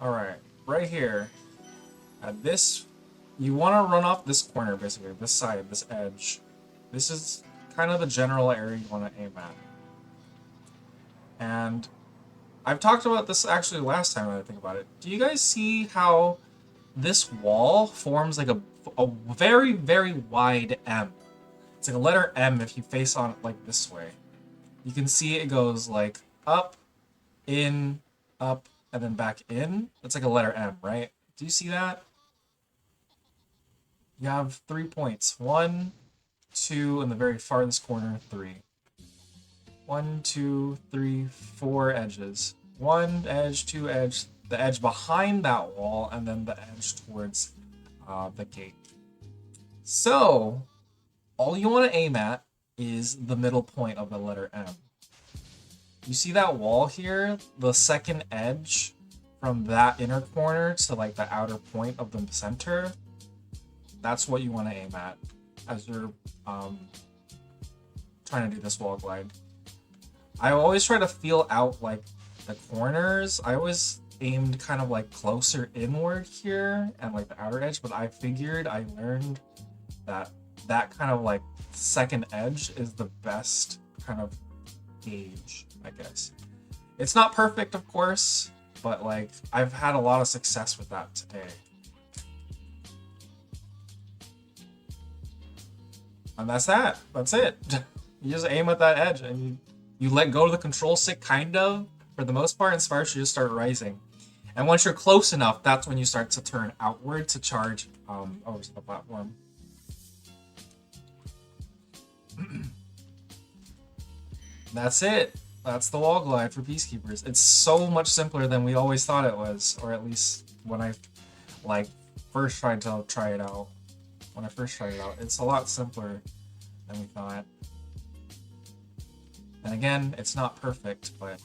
Alright, right here. At this, you want to run off this corner, basically, this side, this edge. This is kind of the general area you want to aim at. And I've talked about this actually last time when I think about it. Do you guys see how this wall forms like a very, very wide M? It's like a letter M if you face on it like this way. You can see it goes like up, in, up, and then back in. It's like a letter M, right? Do you see that? You have 3 points. 1, 2, in the very farthest corner, 3. 1, 2, 3, 4 edges. 1 edge, 2 edge, the edge behind that wall, and then the edge towards the gate. So, all you want to aim at is the middle point of the letter M. You see that wall here? The second edge from that inner corner to like the outer point of the center? That's what you want to aim at as you're trying to do this wall glide. I always try to feel out like the corners. I always aimed kind of like closer inward here and like the outer edge, but I learned that that kind of like second edge is the best kind of gauge, I guess. It's not perfect, of course, but like I've had a lot of success with that today. And that's that. That's it. You just aim at that edge and you let go of the control stick, kind of, for the most part, and Spyro should just start rising. And once you're close enough, that's when you start to turn outward to charge over to the platform. That's it. That's the wall glide for Peacekeepers. It's so much simpler than we always thought it was, or at least when I first tried to try it out. When I first tried it out, it's a lot simpler than we thought. And again, it's not perfect, but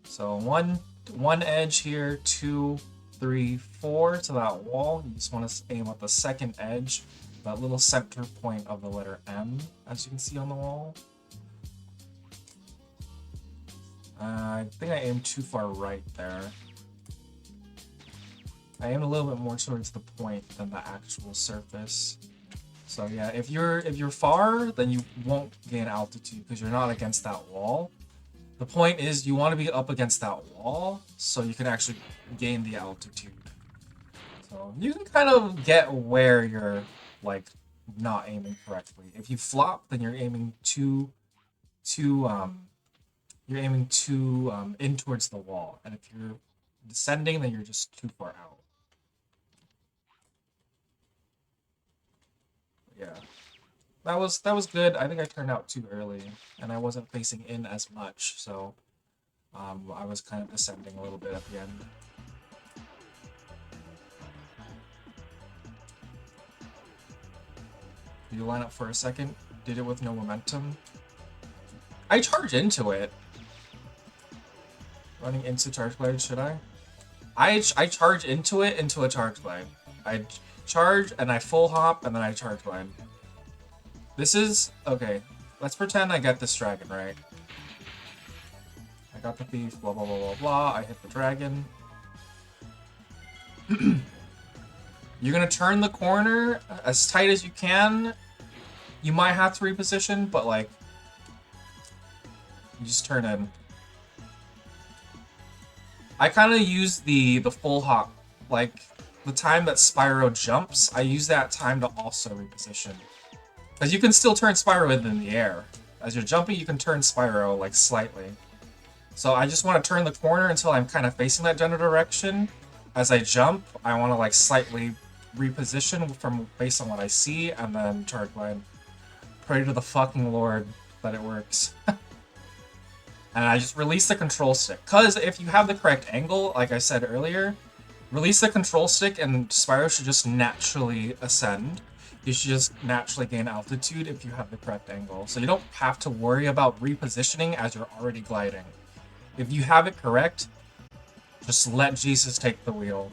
so one edge here, 2, 3, 4 to that wall. You just want to aim at the second edge, that little center point of the letter M, as you can see on the wall. I think I aimed too far right there. I aimed a little bit more towards the point than the actual surface. So yeah, if you're far, then you won't gain altitude because you're not against that wall. The point is you want to be up against that wall so you can actually gain the altitude. So you can kind of get where you're like not aiming correctly. If you flop, then you're aiming too in towards the wall, and if you're descending, then you're just too far out. Yeah, that was good. I think I turned out too early, and I wasn't facing in as much, so I was kind of descending a little bit at the end. Did you line up for a second? Did it with no momentum? I charge into it. Running into charge glide, should I? I charge into it into a charge glide. I charge and I full hop and then I charge glide. This is okay. Let's pretend I get this dragon, right? I got the thief, blah blah blah blah blah. I hit the dragon. You're gonna turn the corner as tight as you can. You might have to reposition, but like you just turn in. I kind of use the full hop, like the time that Spyro jumps. I use that time to also reposition, because you can still turn Spyro in the air. As you're jumping, you can turn Spyro like slightly. So I just want to turn the corner until I'm kind of facing that general direction. As I jump, I want to like slightly reposition from based on what I see, and then charge glide. Pray to the fucking Lord that it works. And I just release the control stick. Because if you have the correct angle, like I said earlier, release the control stick and Spyro should just naturally ascend. You should just naturally gain altitude if you have the correct angle. So you don't have to worry about repositioning as you're already gliding. If you have it correct, just let Jesus take the wheel.